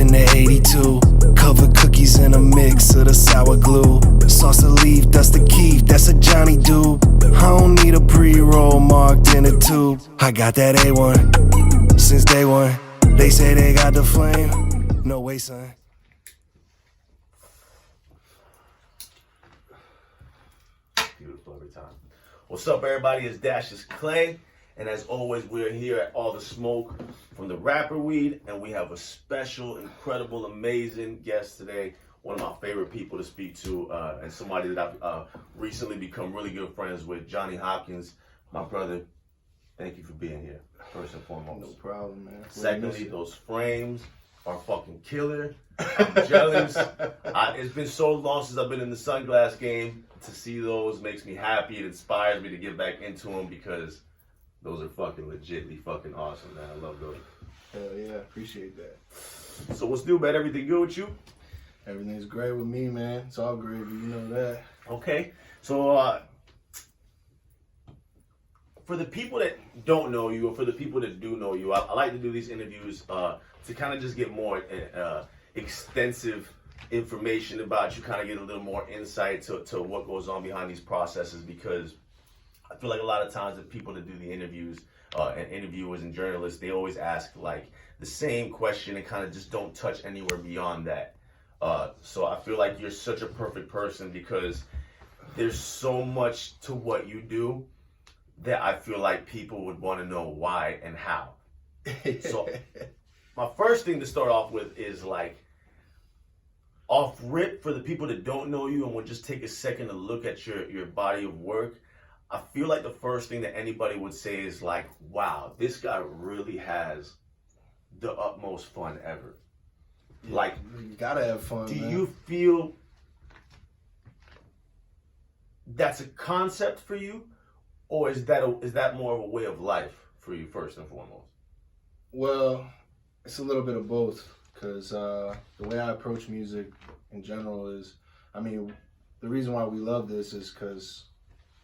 in the 82. Covered cookies in a mix of the sour glue. Sauce of leaf, that's the Keef, that's a Johnny dude. I don't need a pre-roll marked in a tube. I got that A1 since day one. They say they got the flame. No way, son. Beautiful every time. What's up, everybody? It's Dash's Clay. And as always, we're here at All the Smoke from the Rapper Weed. And we have a special, incredible, amazing guest today. One of my favorite people to speak to, and somebody that I've recently become really good friends with, Jonny Hopkins. My brother, thank you for being here, first and foremost. No problem, man. Secondly, those frames are fucking killer. I'm jealous. It's been so long since I've been in the sunglass game. To see those makes me happy. It inspires me to get back into them because those are fucking legitly fucking awesome, man. I love those. Hell yeah, appreciate that. So what's new, man? Everything good with you? Everything's great with me, man. It's all gravy, you know that. Okay. So for the people that don't know you, or for the people that do know you, I like to do these interviews to kind of just get more extensive information about you, kind of get a little more insight to what goes on behind these processes, because I feel like a lot of times the people that do the interviews and interviewers and journalists, they always ask like the same question and kind of just don't touch anywhere beyond that. So I feel like you're such a perfect person because there's so much to what you do that I feel like people would want to know why and how. So my first thing to start off with is like, off rip, for the people that don't know you and would just take a second to look at your body of work, I feel like the first thing that anybody would say is like, wow, this guy really has the utmost fun ever. Yeah, like, you gotta have fun. Do man. you feel that's a concept for you, or is that more of a way of life for you first and foremost? Well, it's a little bit of both, because the way I approach music in general is, I mean, the reason why we love this is because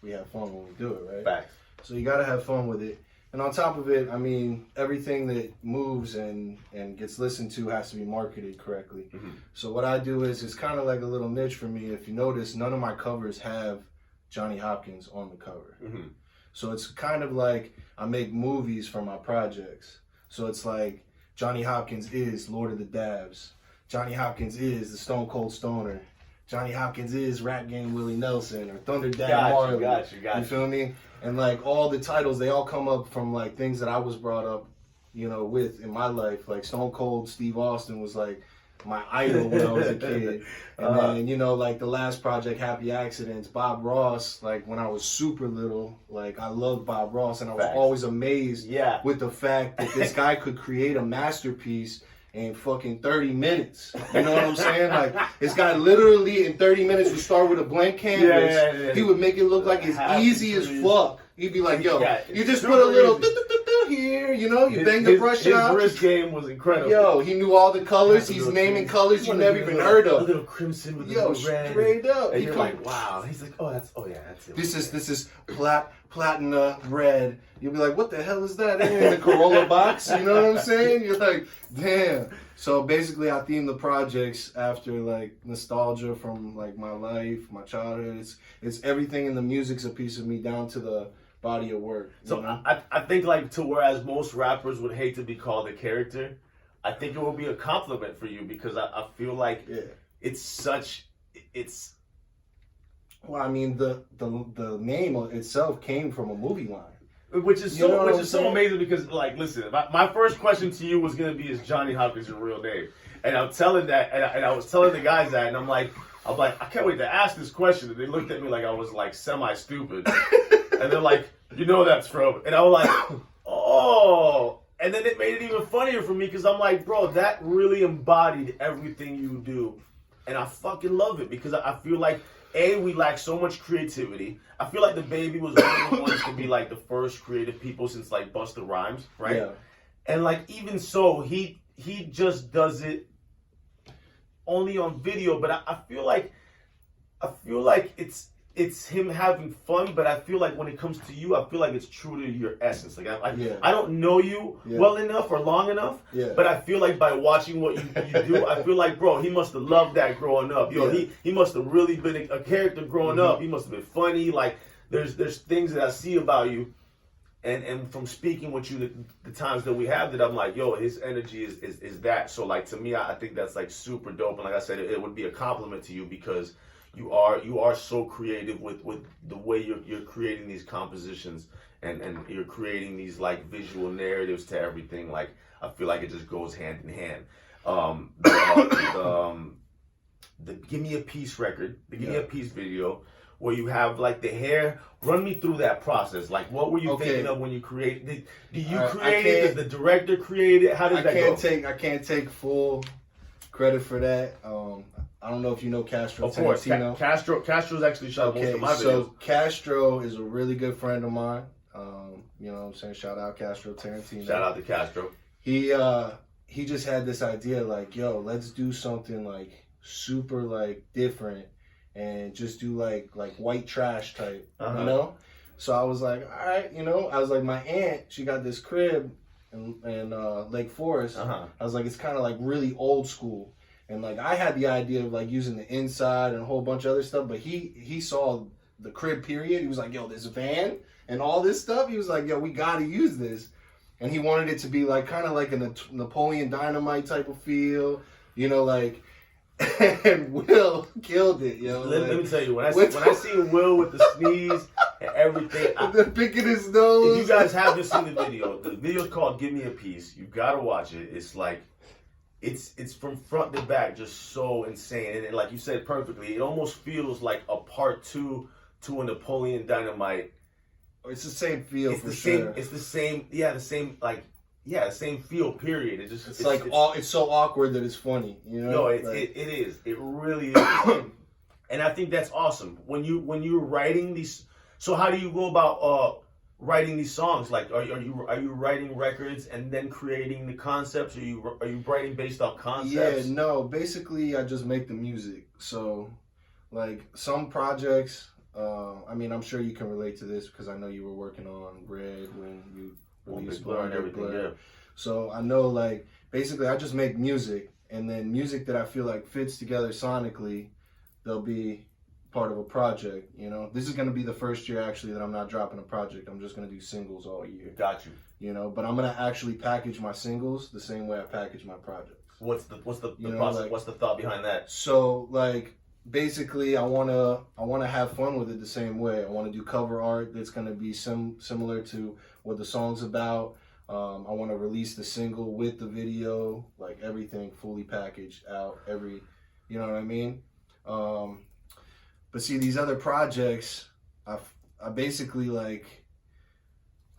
we have fun when we do it, right? Facts. So you gotta have fun with it. And on top of it, I mean, everything that moves and gets listened to has to be marketed correctly. Mm-hmm. So what I do is, it's kind of like a little niche for me. If you notice, none of my covers have Jonny Hopkins on the cover. Mm-hmm. So it's kind of like I make movies for my projects. So it's like Jonny Hopkins is Lord of the Dabs. Jonny Hopkins is the Stone Cold Stoner. Jonny Hopkins is Rap Game Willie Nelson or Thunder Dad Marley. Got you. You feel me? And like all the titles, they all come up from like things that I was brought up, you know, with in my life. Like Stone Cold Steve Austin was like my idol when I was a kid. And then, you know, like the last project, Happy Accidents, Bob Ross, like when I was super little, like I loved Bob Ross, and I was always amazed with the fact that this guy could create a masterpiece in fucking 30 minutes. You know what I'm saying? Like, this guy literally in 30 minutes would start with a blank canvas. Yeah. He would make it look like it's easy as fuck. He'd be like, yo, you just put a little here, you know, you bang the brush out. His wrist game was incredible. Yo, he knew all the colors. He's naming colors you never even heard of. A little crimson with a little red. Straight up. And you're like, wow. He's like, that's it. This is platina red. You'll be like, what the hell is that in the Corolla box? You know what I'm saying? You're like, damn. So basically, I theme the projects after like nostalgia from like my life, my childhood. It's everything in the music's a piece of me down to the body of work. So I think like, to whereas most rappers would hate to be called a character, I think it will be a compliment for you, because I feel like it's well, I mean, the name itself came from a movie line. Which is so amazing, because like, listen, my first question to you was gonna be, is Jonny Hopkins your real name? And I'm telling that, and I was telling the guys that, and I'm like, I can't wait to ask this question. And they looked at me like I was like semi-stupid. And they're like, you know that's from, and I was like, oh. And then it made it even funnier for me, because I'm like, bro, that really embodied everything you do. And I fucking love it, because I feel like, we lack so much creativity. I feel like the Baby was one of the ones to be like the first creative people since like Busta Rhymes, right? Yeah. And like, even so, he just does it only on video. But I feel like it's him having fun, but I feel like when it comes to you, I feel like it's true to your essence. Like I don't know you well enough or long enough, but I feel like by watching what you do, I feel like, bro, he must have loved that growing up. He must have really been a character growing up. He must have been funny. Like there's things that I see about you, and from speaking with you the times that we have, that I'm like, yo, his energy is that. So like to me, I think that's like super dope. And like I said, it would be a compliment to you because you are so creative with the way you're creating these compositions and you're creating these like visual narratives to everything. Like I feel like it just goes hand in hand. The Give Me a Piece record, the Give Me a Piece video, where you have like the hair. Run me through that process. Like, what were you thinking of when you create? Do you create it? Does the director create it? How does that go? I can't take full credit for that. I don't know if you know Castro. Of course, Castro's actually shot most of my videos. So Castro is a really good friend of mine. You know what I'm saying? Shout out Castro Tarantino. Shout out to Castro. He just had this idea like, yo, let's do something like super like different and just do like white trash type, you know? So I was like, all right, you know, I was like, my aunt, she got this crib in Lake Forest. I was like, it's kind of like really old school. And like I had the idea of like using the inside and a whole bunch of other stuff, but he saw the crib period. He was like, yo, this van and all this stuff. He was like, yo, we gotta use this. And he wanted it to be like kind of like a Napoleon Dynamite type of feel, you know, like. And Will killed it, yo. Let me tell you, when I see Will with the sneeze and everything, the picking his nose. If you guys haven't seen the video's called "Give Me a Piece." You gotta watch it. It's like. It's from front to back, just so insane, and like you said perfectly, it almost feels like a part 2 to a Napoleon Dynamite. It's the same feel. It's the same. It's the same. Yeah, the same. Like the same feel. Period. It's so awkward that it's funny. You know. No, it is. It really is. And I think that's awesome when you're writing these. So how do you go about writing these songs? Like, are you writing records and then creating the concepts? Are you writing based off concepts? Yeah, no. Basically, I just make the music. So, like some projects. I mean, I'm sure you can relate to this because I know you were working on Red when you released Blur and everything. Yeah. So I know, like, basically, I just make music, and then music that I feel like fits together sonically, they'll be part of a project, you know. This is going to be the first year actually that I'm not dropping a project. I'm just going to do singles all year. Got you. You know, but I'm going to actually package my singles the same way I package my projects. What's the process? Like, what's the thought behind that? So like basically I want to have fun with it the same way. I want to do cover art that's going to be similar to what the song's about. I want to release the single with the video, like everything fully packaged out, you know what I mean? But see, these other projects, I basically like,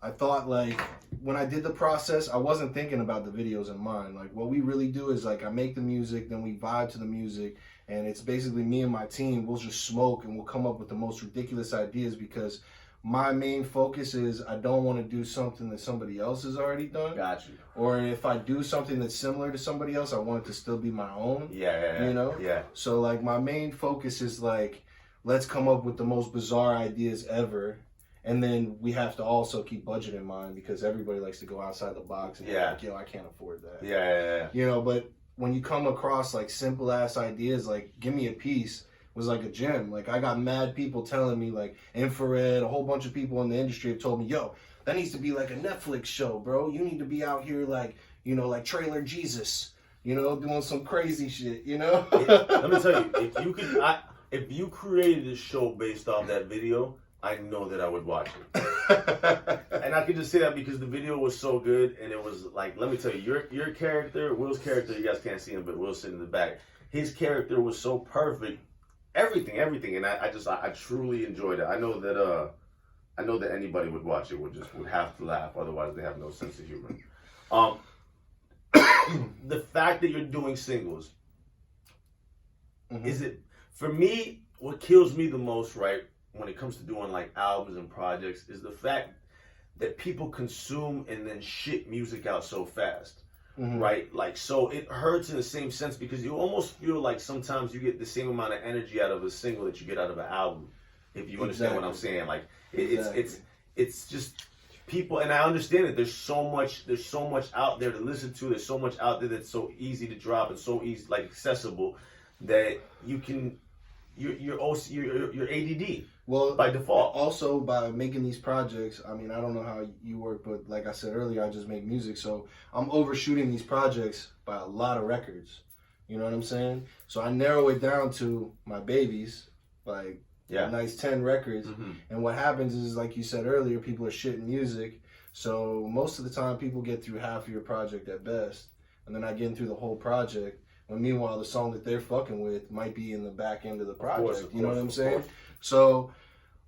I thought like, when I did the process, I wasn't thinking about the videos in mind. Like what we really do is like, I make the music, then we vibe to the music, and it's basically me and my team, we'll just smoke and we'll come up with the most ridiculous ideas because my main focus is I don't want to do something that somebody else has already done. Got you. Or if I do something that's similar to somebody else, I want it to still be my own. Yeah. You know? Yeah. So like my main focus is like, let's come up with the most bizarre ideas ever. And then we have to also keep budget in mind because everybody likes to go outside the box and like, yo, I can't afford that. Yeah. You know, but when you come across like simple ass ideas, like Give Me a Piece was like a gem. Like I got mad people telling me, like Infrared, a whole bunch of people in the industry have told me, yo, that needs to be like a Netflix show, bro. You need to be out here like, you know, like Trailer Jesus, you know, doing some crazy shit, you know? Let me tell you, if you created a show based off that video, I know that I would watch it. And I can just say that because the video was so good, and it was like, let me tell you, your character, Will's character, you guys can't see him, but Will's sitting in the back. His character was so perfect. Everything, and I truly enjoyed it. I know that anybody would watch it would have to laugh, otherwise they have no sense of humor. The fact that you're doing singles, is it, for me, what kills me the most, right, when it comes to doing like albums and projects, is the fact that people consume and then shit music out so fast. Right? Like, so it hurts in the same sense because you almost feel like sometimes you get the same amount of energy out of a single that you get out of an album. If you understand what I'm Exactly. saying, like Exactly. it's just people, and I understand that there's so much out there to listen to. There's so much out there that's so easy to drop and so easy, like accessible, that you can you're ADD Well, by default. also by making these projects, I mean, I don't know how you work, but like I said earlier, I just make music, so I'm overshooting these projects by a lot of records. You know what I'm saying? So I narrow it down to my babies, like Yeah. a nice 10 records. Mm-hmm. And what happens is, like you said earlier, people are shitting music. So most of the time, people get through half of your project at best, and they're not getting through the whole project. When meanwhile, the song that they're fucking with might be in the back end of the project. You know what I'm saying? So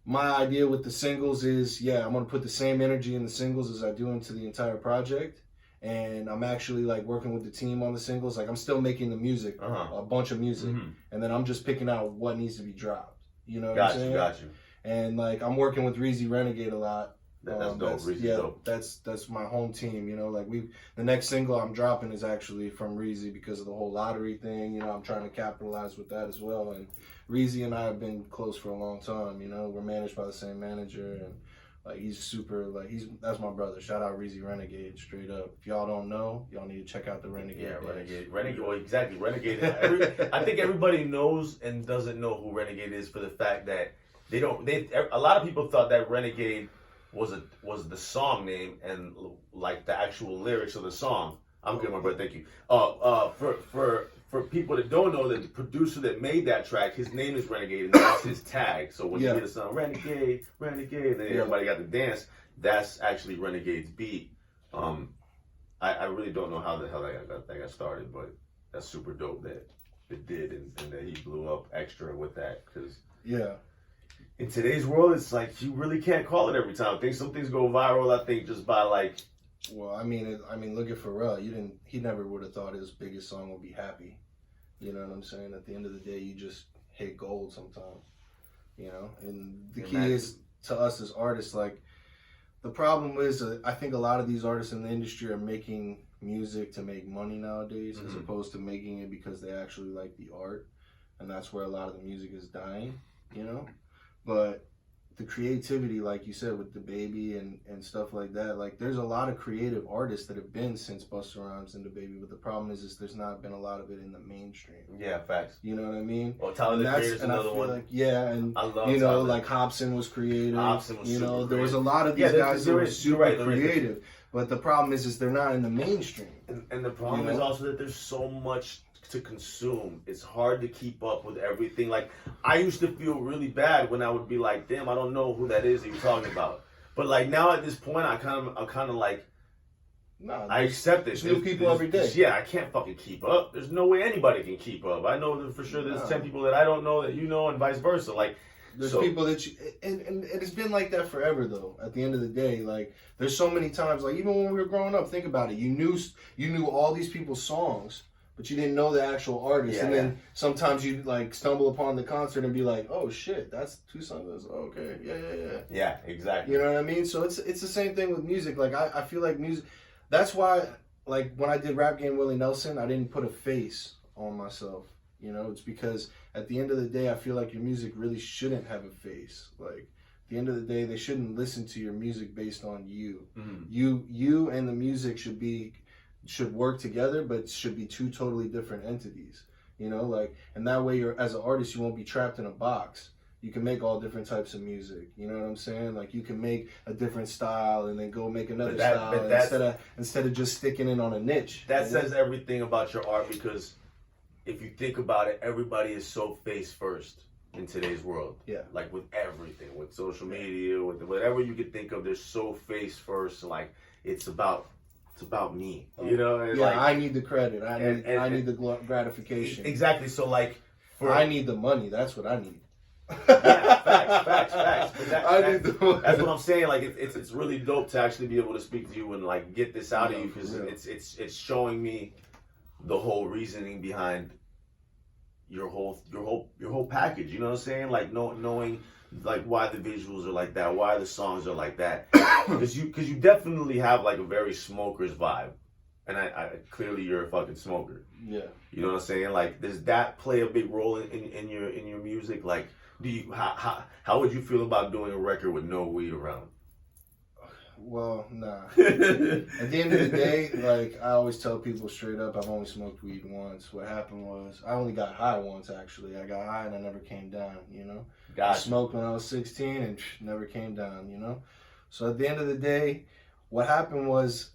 my idea with the singles is, yeah, I'm gonna put the same energy in the singles as I do into the entire project. And I'm actually like working with the team on the singles. Like I'm still making the music, a bunch of music, and then I'm just picking out what needs to be dropped. You know what I'm saying? Got you. And like I'm working with Reazy Renegade a lot. That's dope. Reazy's dope. That's my home team. You know, like the next single I'm dropping is actually from Reazy because of the whole lottery thing. You know, I'm trying to capitalize with that as well. And Reazy and I have been close for a long time. You know, we're managed by the same manager, and like he's super. Like that's my brother. Shout out Reazy Renegade, straight up. If y'all don't know, y'all need to check out the Renegade. Yeah, Renegade. Well, exactly. Renegade. I think everybody knows and doesn't know who Renegade is for the fact that they don't. A lot of people thought that Renegade was the song name and like the actual lyrics of the song. I'm good, my brother. Thank you. For people that don't know, that the producer that made that track, his name is Renegade, and that's his tag. So when you hear the song Renegade, Renegade, and then everybody got the dance, that's actually Renegade's beat. I really don't know how the hell that got started, but that's super dope that it did, and that he blew up extra with that, because in today's world, it's like you really can't call it every time. Some things go viral, I think, just by like. Well, I mean, look at Pharrell. He never would have thought his biggest song would be Happy. You know what I'm saying? At the end of the day, you just hit gold sometimes. You know, and the key is to us as artists. Like, the problem is, I think a lot of these artists in the industry are making music to make money nowadays, as opposed to making it because they actually like the art, and that's where a lot of the music is dying. You know, but the creativity, like you said, with the baby and stuff like that, like there's a lot of creative artists that have been since Busta Rhymes and the baby, but the problem is there's not been a lot of it in the mainstream. Yeah, facts. You know what I mean? Well, Tyler the Creator's another one. Like, yeah, and I love you know, Tyler. like Hobson was creative. Hobson was super there creative. was a lot of these guys that were super there creative, but the problem is they're not in the mainstream. And the problem is also that there's so much to consume. It's hard to keep up with everything. Like, I used to feel really bad when I would be like, damn, I don't know who that is that you're talking about. But like now at this point, I'm kind of like, I accept it. There's new people every day. Yeah, I can't fucking keep up. There's no way anybody can keep up. I know that for sure there's 10 people that I don't know that you know, and vice versa. Like, there's people that and it's been like that forever though. At the end of the day, like there's so many times, like even when we were growing up, think about it. You knew all these people's songs, but you didn't know the actual artist. Yeah, and then sometimes you like stumble upon the concert and be like, oh shit, that's two songs. Okay, yeah. Yeah, exactly. You know what I mean? So it's the same thing with music. Like I feel like music. That's why, like when I did Rap Game Willie Nelson, I didn't put a face on myself. You know, it's because at the end of the day, I feel like your music really shouldn't have a face. Like at the end of the day, they shouldn't listen to your music based on you. Mm-hmm. You and the music should work together, but should be two totally different entities. You know, like, and that way, as an artist, you won't be trapped in a box. You can make all different types of music. You know what I'm saying? Like you can make a different style and then go make another style instead of just sticking in on a niche. That says everything about your art, because if you think about it, everybody is so face first in today's world. Yeah. Like with everything, with social media, with whatever you could think of, they're so face first. Like it's about me, you know? And yeah, like, I need the credit. I need the gratification. Exactly. So like, I need the money. That's what I need. Yeah, facts. But that's what I'm saying. Like it's really dope to actually be able to speak to you and like get this out of you, because it's showing me the whole reasoning behind your whole package. You know what I'm saying? Like knowing like why the visuals are like that, why the songs are like that, because you definitely have like a very smoker's vibe, and I clearly you're a fucking smoker. Yeah. You know what I'm saying? Like does that play a big role in your music? Like How would you feel about doing a record with no weed around? Well, nah. At the end of the day, like I always tell people straight up, I've only smoked weed once. What happened was I only got high once actually. I got high and I never came down, you know? I smoked when I was 16 and never came down, you know? So at the end of the day, what happened was,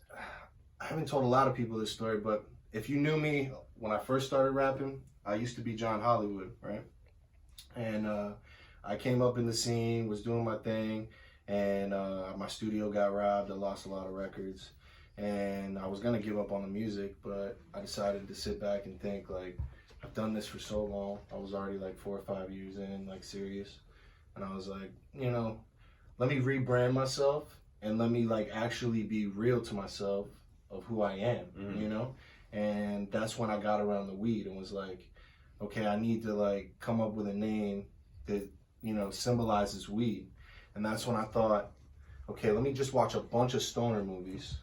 I haven't told a lot of people this story, but if you knew me when I first started rapping, I used to be John Hollywood, right? And I came up in the scene, was doing my thing, and my studio got robbed. I lost a lot of records, and I was gonna give up on the music, but I decided to sit back and think, like, I've done this for so long. I was already like 4 or 5 years in, like serious, and I was like, you know, let me rebrand myself and let me like actually be real to myself of who I am, you know? And that's when I got around the weed and was like, okay, I need to like come up with a name that, you know, symbolizes weed. And that's when I thought, okay, let me just watch a bunch of stoner movies.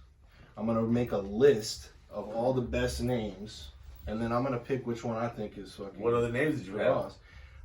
I'm gonna make a list of all the best names, and then I'm gonna pick which one I think is fucking. What other names did you have?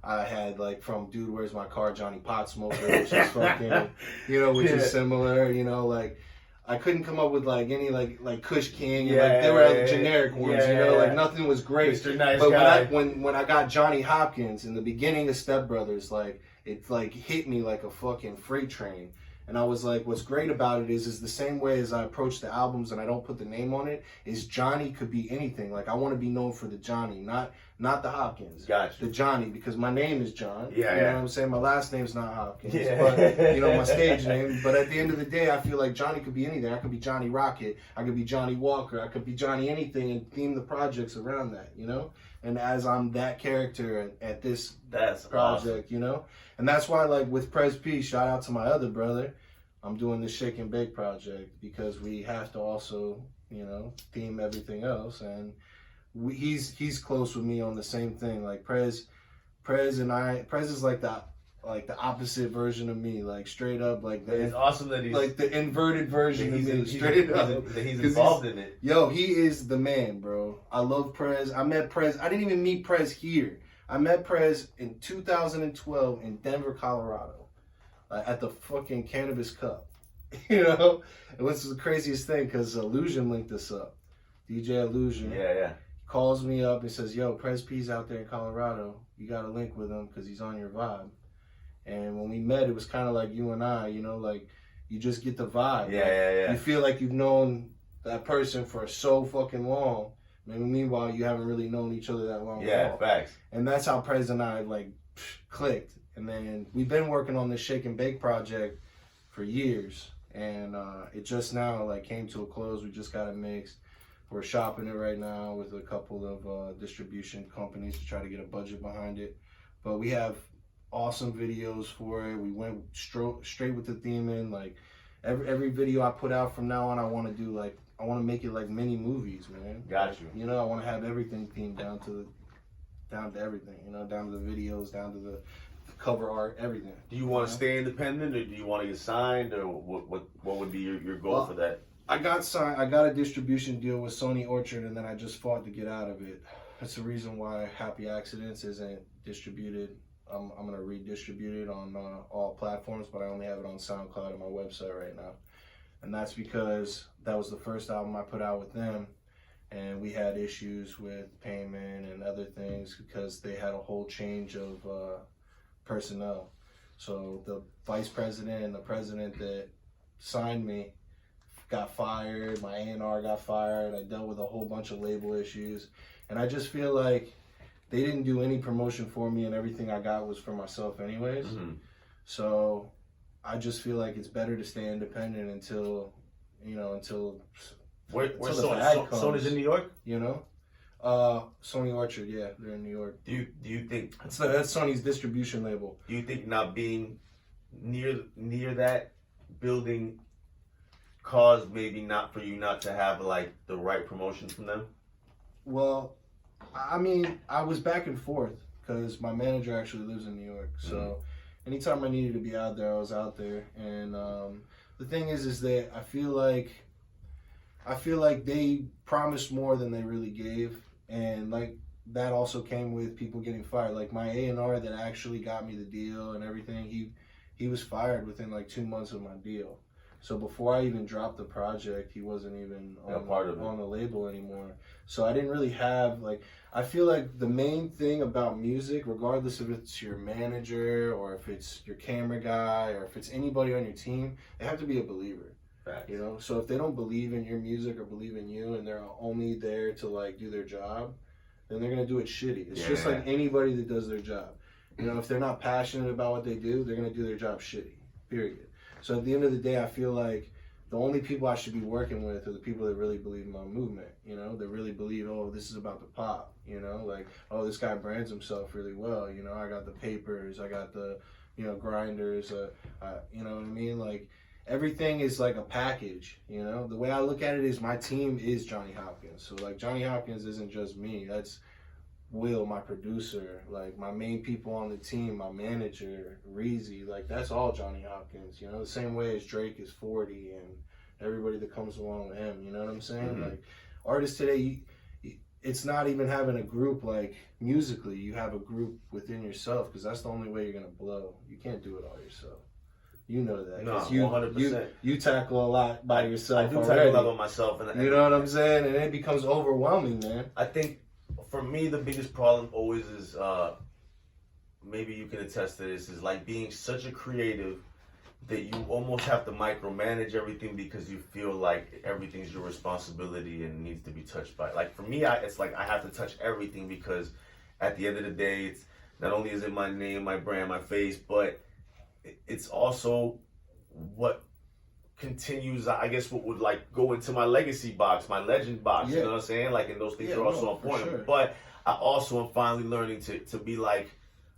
I had like from Dude, Where's My Car, Johnny Potsmoker, which is fucking, you know, which is similar, you know, like I couldn't come up with like any like Kush King, and like they were generic ones, you know, like nothing was great. Mr. Nice but Guy. when I got Jonny Hopkins in the beginning of Step Brothers, like it like hit me like a fucking freight train. And I was like, what's great about it is the same way as I approach the albums and I don't put the name on it, is Johnny could be anything. Like I want to be known for the Johnny, not the Hopkins. Gotcha. The Johnny, because my name is John. Yeah, you know what I'm saying? My last name's not Hopkins. But you know, my stage name. But at the end of the day, I feel like Johnny could be anything. I could be Johnny Rocket, I could be Johnny Walker, I could be Johnny anything, and theme the projects around that, you know? And as I'm that character at this project, awesome. You know? And that's why, like, with Prez P, shout out to my other brother, I'm doing this Shake and Bake project because we have to also, you know, theme everything else. And he's close with me on the same thing. Like Prez is like the opposite version of me, like straight up, like it's awesome that he's like the inverted version of me, straight up. He's involved in it. Yo, he is the man, bro. I love Prez. I met Prez. I didn't even meet Prez here. I met Prez in 2012 in Denver, Colorado, at the fucking Cannabis Cup. You know, it was the craziest thing because Illusion linked us up. DJ Illusion. Yeah. Calls me up and says, yo, Prez P's out there in Colorado. You got to link with him because he's on your vibe. And when we met, it was kind of like you and I, you know, like you just get the vibe. Yeah. You feel like you've known that person for so fucking long. Maybe meanwhile, you haven't really known each other that long. Yeah, facts. And that's how Prez and I like clicked. And then we've been working on this Shake and Bake project for years. And it just now like came to a close. We just got it mixed. We're shopping it right now with a couple of distribution companies to try to get a budget behind it. But we have awesome videos for it. We went straight with the theming. Like every video I put out from now on, I want to make it like mini movies, man. Got you. You know, I want to have everything themed down to everything. You know, down to the videos, down to the cover art, everything. Do you want to stay independent, or do you want to get signed, or what would be your goal for that? I got signed. I got a distribution deal with Sony Orchard, and then I just fought to get out of it. That's the reason why Happy Accidents isn't distributed. I'm going to redistribute it on all platforms, but I only have it on SoundCloud and my website right now. And that's because that was the first album I put out with them, and we had issues with payment and other things because they had a whole change of personnel. So the vice president and the president that signed me got fired, my A&R got fired, I dealt with a whole bunch of label issues, and I just feel like they didn't do any promotion for me, and everything I got was for myself anyways. So I just feel like it's better to stay independent until Where's Sony's in New York? You know? Sony Orchard, yeah, they're in New York. Do you think that's Sony's distribution label? Do you think not being near that building caused maybe not for you not to have like the right promotion from them? Well, I mean, I was back and forth because my manager actually lives in New York, so anytime I needed to be out there, I was out there. And the thing is that I feel like they promised more than they really gave. And like that also came with people getting fired. Like my A&R that actually got me the deal and everything, he was fired within like 2 months of my deal. So before I even dropped the project, he wasn't even on the label anymore. So I didn't really have, like, I feel like the main thing about music, regardless if it's your manager or if it's your camera guy or if it's anybody on your team, they have to be a believer. Right. You know, so if they don't believe in your music or believe in you and they're only there to like do their job, then they're gonna do it shitty. It's just like anybody that does their job. You know, if they're not passionate about what they do, they're gonna do their job shitty. Period. So at the end of the day, I feel like the only people I should be working with are the people that really believe in my movement, you know, that really believe, oh, this is about the pop, you know, like, oh, this guy brands himself really well, you know, I got the papers, I got the, you know, grinders, you know what I mean? Like, everything is like a package, you know? The way I look at it is my team is Jonny Hopkins. So, like, Jonny Hopkins isn't just me. That's Will, my producer, like my main people on the team, my manager, Reazy, like that's all Jonny Hopkins, you know, the same way as Drake is 40 and everybody that comes along with him, you know what I'm saying? Mm-hmm. Like artists today, it's not even having a group like musically, you have a group within yourself because that's the only way you're going to blow. You can't do it all yourself. You know that. No, you, 100%. You tackle a lot by yourself. I do already. tackle a lot by myself. And you know what I'm saying? And it becomes overwhelming, man. I think for me, the biggest problem always is, maybe you can attest to this, is like being such a creative that you almost have to micromanage everything because you feel like everything's your responsibility and needs to be touched by. Like for me, it's like I have to touch everything because at the end of the day, it's not only is it my name, my brand, my face, but it's also what continues, I guess, what would like go into my legacy box, my legend box, you know what I'm saying? Like, and those things are also important. Sure. But I also am finally learning to be like,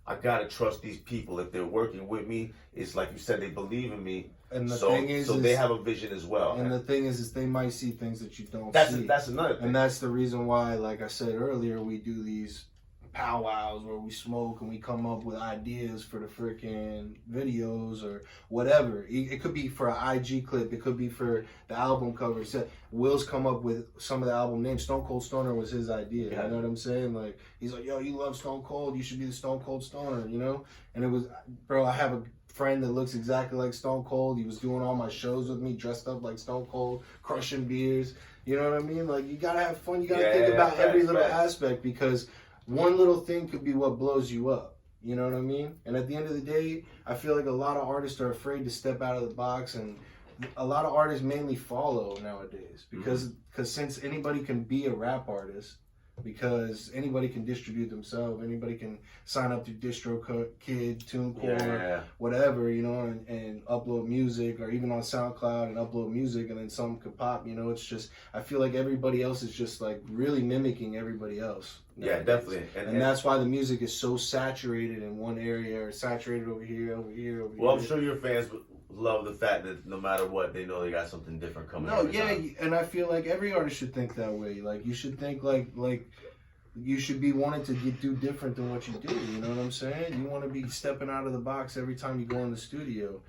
I gotta trust these people. If they're working with me, it's like you said, they believe in me. And the thing is, they have a vision as well. And the thing is they might see things that you don't see. That's another thing. And that's the reason why, like I said earlier, we do these powwows where we smoke and we come up with ideas for the freaking videos or whatever. It could be for an IG clip. It could be for the album cover. So Will's come up with some of the album names. Stone Cold Stoner was his idea. You know what I'm saying? Like, he's like, yo, you love Stone Cold. You should be the Stone Cold Stoner, you know? And it was, bro, I have a friend that looks exactly like Stone Cold. He was doing all my shows with me, dressed up like Stone Cold, crushing beers. You know what I mean? Like, you gotta have fun. You gotta think about every little aspect because one little thing could be what blows you up. You know what I mean? And at the end of the day, I feel like a lot of artists are afraid to step out of the box, and a lot of artists mainly follow nowadays because since anybody can be a rap artist, because anybody can distribute themselves, anybody can sign up to DistroKid, TuneCore, whatever, you know, and upload music, or even on SoundCloud and upload music, and then something could pop, you know. It's just, I feel like everybody else is just like really mimicking everybody else nowadays. Yeah, definitely. And that's why the music is so saturated in one area, or saturated over here, over here. Well, I'm sure your fans love the fact that no matter what, they know they got something different coming. No, time. And I feel like every artist should think that way. Like, you should think like you should be wanting to do different than what you do. You know what I'm saying? You want to be stepping out of the box every time you go in the studio.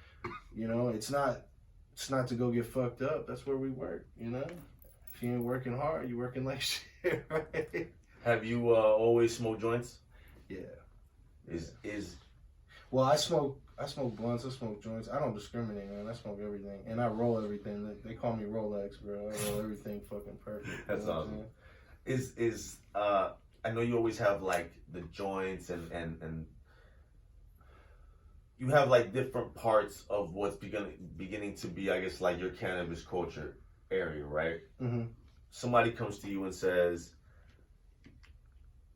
You know, it's not to go get fucked up. That's where we work. You know, if you ain't working hard, you working like shit, right? Have you always smoked joints? Yeah. Well, I smoke blunts, I smoke joints. I don't discriminate, man. I smoke everything. And I roll everything. They call me Rolex, bro. I roll everything fucking perfect. That's awesome. I know you always have like the joints and you have like different parts of what's beginning to be, I guess, like your cannabis culture area, right? Mm-hmm. Somebody comes to you and says,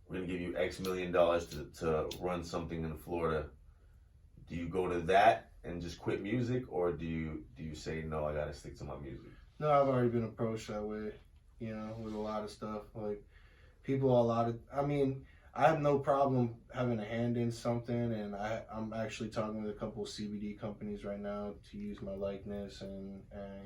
we're going to give you X million dollars to run something in Florida. Do you go to that and just quit music, or do you say, no, I gotta stick to my music? No, I've already been approached that way, you know, with a lot of stuff. Like, I mean, I have no problem having a hand in something, and I'm actually talking with a couple of CBD companies right now to use my likeness and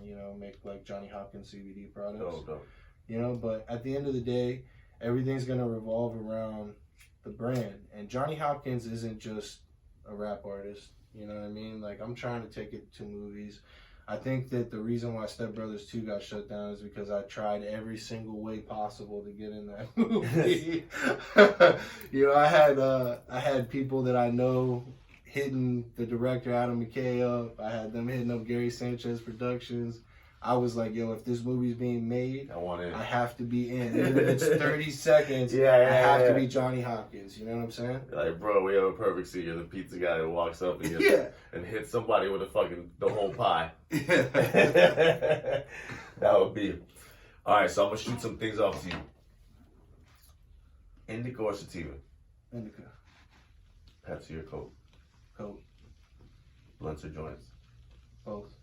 you know, make like Jonny Hopkins CBD products. Oh, dope. You know, but at the end of the day, everything's gonna revolve around the brand. And Jonny Hopkins isn't just a rap artist, you know what I mean? Like, I'm trying to take it to movies. I think that the reason why Step Brothers 2 got shut down is because I tried every single way possible to get in that movie. You know, I had people that I know hitting the director Adam McKay up. I had them hitting up Gary Sanchez Productions. I was like, yo, if this movie's being made, I want in. I have to be in. Even if it's 30 seconds, Yeah, I have to be Jonny Hopkins. You know what I'm saying? Like, bro, we have a perfect scene. You're the pizza guy that walks up and, and hits somebody with the whole pie. Yeah. That would be. All right, so I'm going to shoot some things off to you. Indica or sativa? Indica. Pepsi or Coke? Coke. Blunts or joints? Both.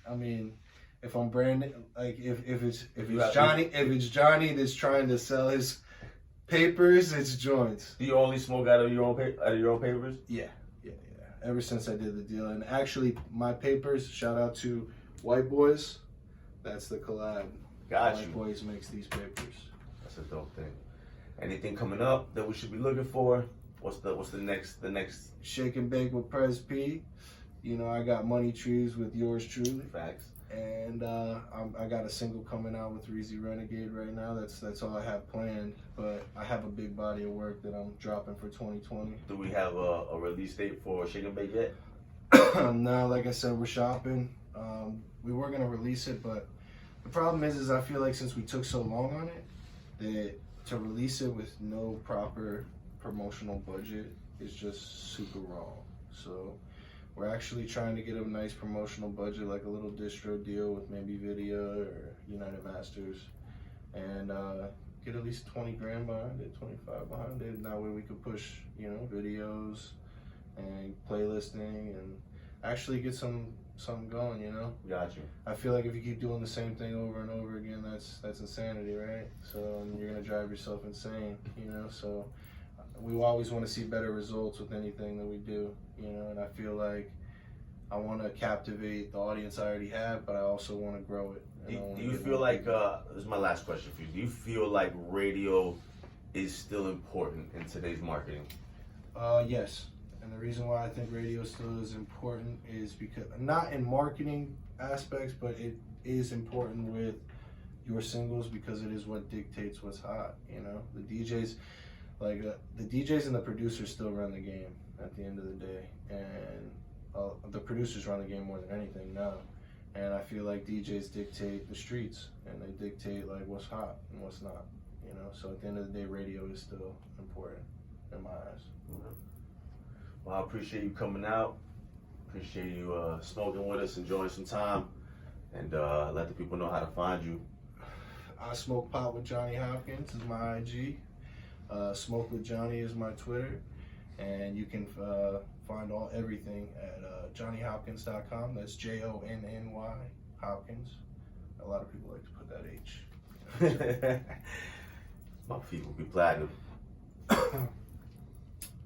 I mean, if I'm branding, like if it's Johnny that's trying to sell his papers, it's joints. Do you only smoke out of your own papers? Yeah. Ever since I did the deal, and actually my papers. Shout out to White Boys. That's the collab. White Boys makes these papers. That's a dope thing. Anything coming up that we should be looking for? What's the next? Shake and Bake with Prez P. You know, I got Money Trees with yours truly. Facts. And I got a single coming out with Reazy Renegade right now. That's all I have planned. But I have a big body of work that I'm dropping for 2020. Do we have a release date for Shake and Bake yet? No, like I said, we're shopping. We were gonna release it, but the problem is I feel like since we took so long on it, that to release it with no proper promotional budget is just super raw. So we're actually trying to get a nice promotional budget, like a little distro deal with maybe Video or United Masters, and get at least 20 grand behind it, 25 behind it. That way we could push, you know, videos and playlisting and actually get something going, you know? Got you. I feel like if you keep doing the same thing over and over again, that's insanity, right? So you're gonna drive yourself insane, you know? So we always want to see better results with anything that we do, you know? And I feel like I want to captivate the audience I already have, but I also want to grow it. Do you feel like, this is my last question for you, do you feel like radio is still important in today's marketing? Yes. And the reason why I think radio still is important is because, not in marketing aspects, but it is important with your singles because it is what dictates what's hot, you know? The DJs, the DJs and the producers still run the game at the end of the day. And the producers run the game more than anything now. And I feel like DJs dictate the streets and they dictate like what's hot and what's not, you know? So at the end of the day, radio is still important in my eyes. Mm-hmm. Well, I appreciate you coming out. Appreciate you smoking with us, enjoying some time, and let the people know how to find you. I Smoke Pot with Jonny Hopkins is my IG. Smoke with Johnny is my Twitter, and you can find everything at JonnyHopkins.com. That's JONNY Hopkins. A lot of people like to put that H. My feet will be platinum.